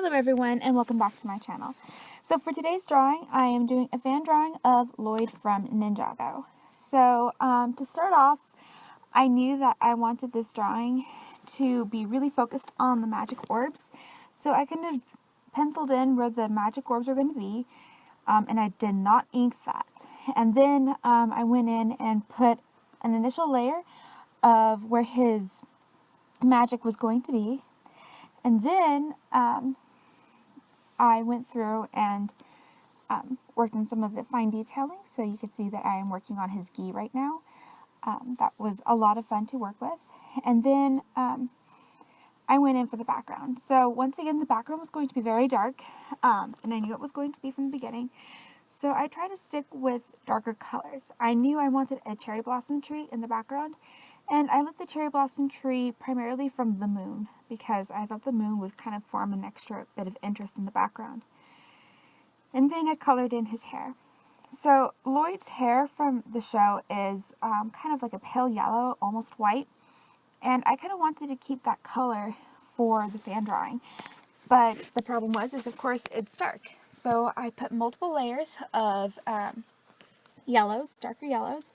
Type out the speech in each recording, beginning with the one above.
Hello everyone and welcome back to my channel. So for today's drawing, I am doing a fan drawing of Lloyd from Ninjago. So to start off, I knew that I wanted this drawing to be really focused on the magic orbs. So I kind of penciled in where the magic orbs are going to be, and I did not ink that. And then I went in and put an initial layer of where his magic was going to be. And then I went through and worked on some of the fine detailing, so you can see that I am working on his gi right now. That was a lot of fun to work with. And then I went in for the background. So once again, the background was going to be very dark, and I knew it was going to be from the beginning. So I tried to stick with darker colors. I knew I wanted a cherry blossom tree in the background, and I lit the cherry blossom tree primarily from the moon because I thought the moon would kind of form an extra bit of interest in the background. And then I colored in his hair. So Lloyd's hair from the show is kind of like a pale yellow, almost white, and I kind of wanted to keep that color for the fan drawing. But the problem was, of course, it's dark. So I put multiple layers of yellows, darker yellows,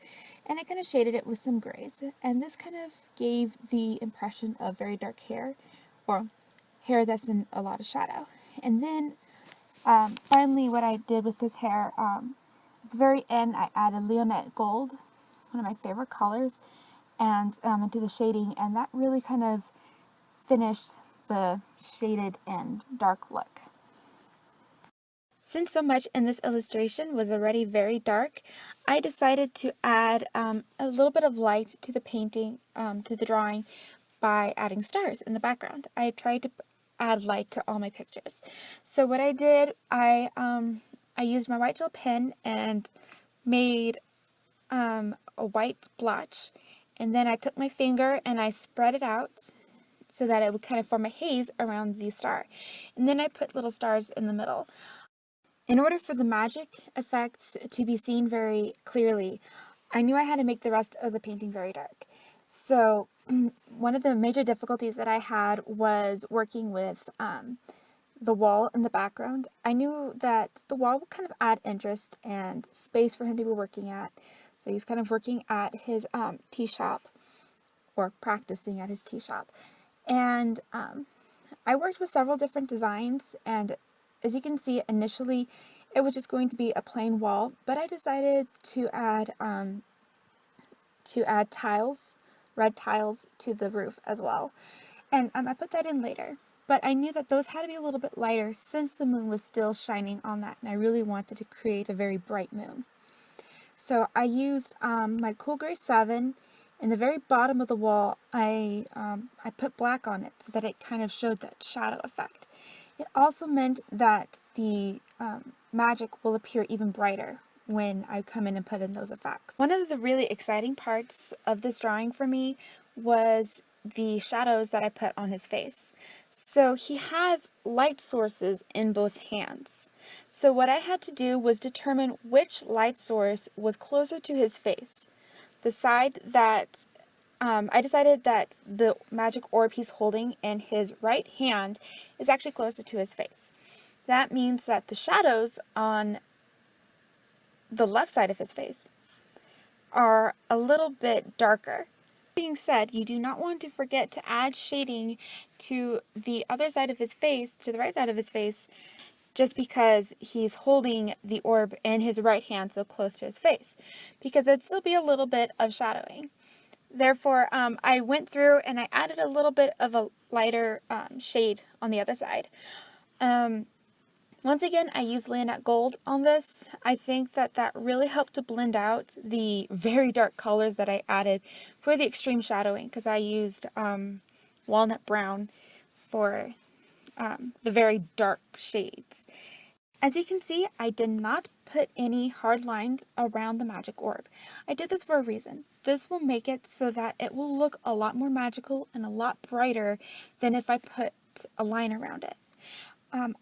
and I kind of shaded it with some grays. And this kind of gave the impression of very dark hair, or hair that's in a lot of shadow. And then finally what I did with his hair, at the very end I added Leonette Gold, one of my favorite colors, and into the shading, and that really kind of finished the shaded and dark look. Since so much in this illustration was already very dark, I decided to add a little bit of light to the painting, to the drawing, by adding stars in the background. I tried to add light to all my pictures. So what I did, I used my white gel pen and made a white blotch, and then I took my finger and I spread it out so that it would kind of form a haze around the star. And then I put little stars in the middle. In order for the magic effects to be seen very clearly, I knew I had to make the rest of the painting very dark. So one of the major difficulties that I had was working with the wall in the background. I knew that the wall would kind of add interest and space for him to be working at. So he's kind of working at his tea shop, or practicing at his tea shop. And I worked with several different designs, and as you can see, initially it was just going to be a plain wall, but I decided to add tiles, red tiles, to the roof as well. And I put that in later, but I knew that those had to be a little bit lighter since the moon was still shining on that, and I really wanted to create a very bright moon. So I used my Cool Gray 7. In the very bottom of the wall, I put black on it so that it kind of showed that shadow effect. It also meant that the magic will appear even brighter when I come in and put in those effects. One of the really exciting parts of this drawing for me was the shadows that I put on his face. So he has light sources in both hands. So what I had to do was determine which light source was closer to his face. The side that I decided that the magic orb he's holding in his right hand is actually closer to his face. That means that the shadows on the left side of his face are a little bit darker. That being said, you do not want to forget to add shading to the other side of his face, to the right side of his face, just because he's holding the orb in his right hand so close to his face, because there'd still be a little bit of shadowing. Therefore, I went through and I added a little bit of a lighter shade on the other side. Once again, I used Leonette Gold on this. I think that that really helped to blend out the very dark colors that I added for the extreme shadowing, because I used walnut brown for the very dark shades. As you can see, I did not put any hard lines around the magic orb. I did this for a reason. This will make it so that it will look a lot more magical and a lot brighter than if I put a line around it.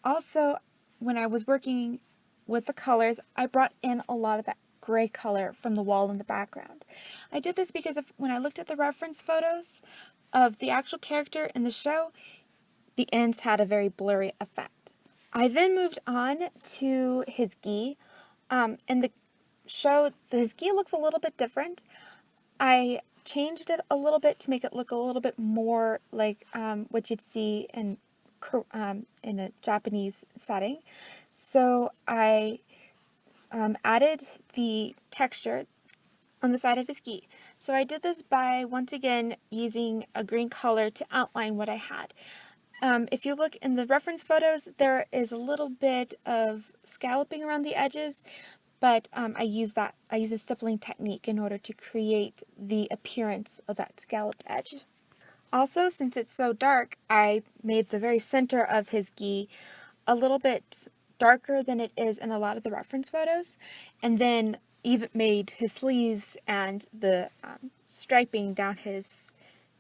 Also, when I was working with the colors, I brought in a lot of that gray color from the wall in the background. I did this because when I looked at the reference photos of the actual character in the show, the ends had a very blurry effect. I then moved on to his gi, and his gi looks a little bit different. I changed it a little bit to make it look a little bit more like what you'd see in a Japanese setting. So I added the texture on the side of his gi. So I did this by, once again, using a green color to outline what I had. If you look in the reference photos, there is a little bit of scalloping around the edges, but I use a stippling technique in order to create the appearance of that scalloped edge. Also, since it's so dark, I made the very center of his gi a little bit darker than it is in a lot of the reference photos, and then even made his sleeves and the striping down his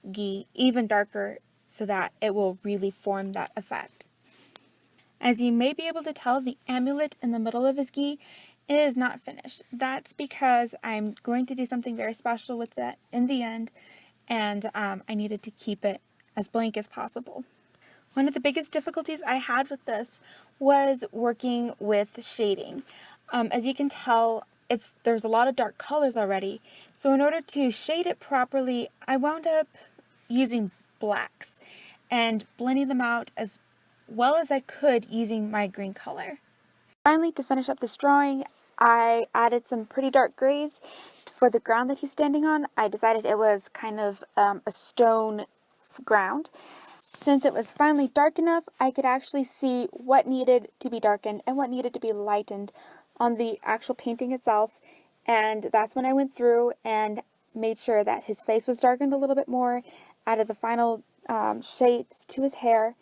gi even darker so that it will really form that effect. As you may be able to tell, the amulet in the middle of his gi is not finished. That's because I'm going to do something very special with that in the end, and I needed to keep it as blank as possible. One of the biggest difficulties I had with this was working with shading. As you can tell, there's a lot of dark colors already, so in order to shade it properly, I wound up using blacks and blending them out as well as I could using my green color. Finally, to finish up this drawing, I added some pretty dark grays for the ground that he's standing on. I decided it was kind of a stone ground. Since it was finally dark enough, I could actually see what needed to be darkened and what needed to be lightened on the actual painting itself. And that's when I went through and made sure that his face was darkened a little bit more, added the final shades to his hair,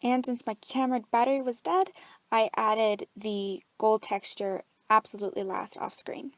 and since my camera battery was dead, I added the gold texture absolutely last off screen.